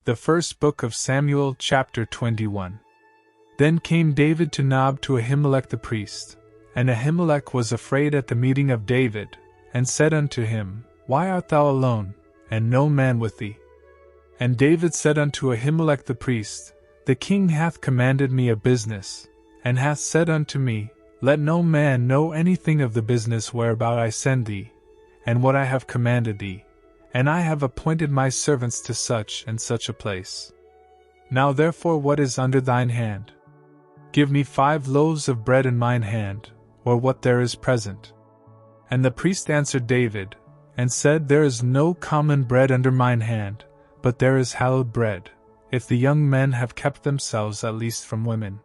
The first book of Samuel, chapter 21. Then came David to Nob to Ahimelech the priest. And Ahimelech was afraid at the meeting of David, and said unto him, Why art thou alone, and no man with thee? And David said unto Ahimelech the priest, The king hath commanded me a business, and hath said unto me, Let no man know anything of the business whereabout I send thee, and what I have commanded thee. And I have appointed my servants to such and such a place. Now therefore what is under thine hand? Give me 5 loaves of bread in mine hand, or what there is present. And the priest answered David, and said, There is no common bread under mine hand, but there is hallowed bread, if the young men have kept themselves at least from women.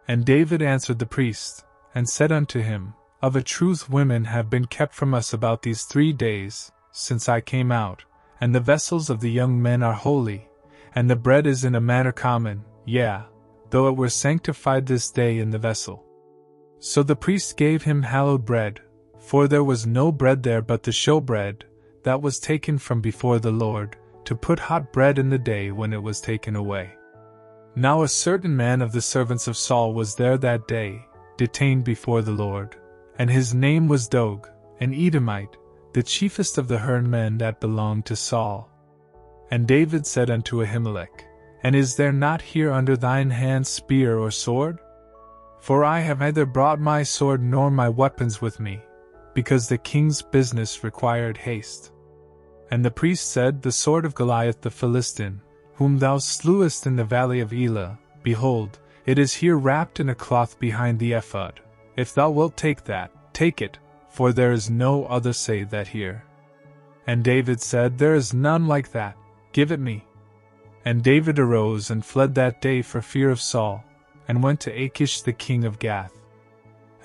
And David answered the priest, and said unto him, Of a truth women have been kept from us about these 3 days, since I came out, and the vessels of the young men are holy, and the bread is in a manner common, yea, though it were sanctified this day in the vessel. So the priest gave him hallowed bread, for there was no bread there but the showbread, that was taken from before the Lord, to put hot bread in the day when it was taken away. Now a certain man of the servants of Saul was there that day, detained before the Lord, and his name was Doeg, an Edomite, the chiefest of the herdmen that belonged to Saul. And David said unto Ahimelech, And is there not here under thine hand spear or sword? For I have neither brought my sword nor my weapons with me, because the king's business required haste. And the priest said, The sword of Goliath the Philistine, whom thou slewest in the valley of Elah, behold, it is here wrapped in a cloth behind the ephod. If thou wilt take that, take it, for there is no other save that here. And David said, There is none like that, give it me. And David arose and fled that day for fear of Saul, and went to Achish the king of Gath.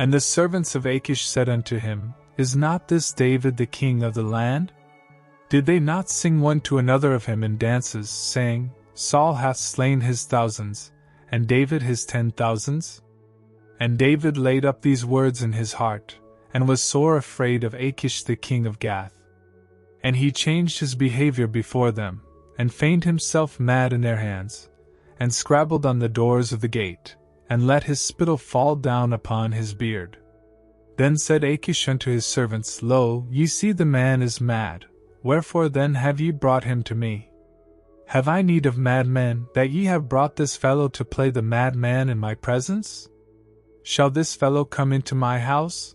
And the servants of Achish said unto him, Is not this David the king of the land? Did they not sing one to another of him in dances, saying, Saul hath slain his thousands, and David his 10,000s? And David laid up these words in his heart, and was sore afraid of Achish the king of Gath. And he changed his behavior before them, and feigned himself mad in their hands, and scrabbled on the doors of the gate, and let his spittle fall down upon his beard. Then said Achish unto his servants, Lo, ye see the man is mad, wherefore then have ye brought him to me? Have I need of madmen, that ye have brought this fellow to play the madman in my presence? Shall this fellow come into my house?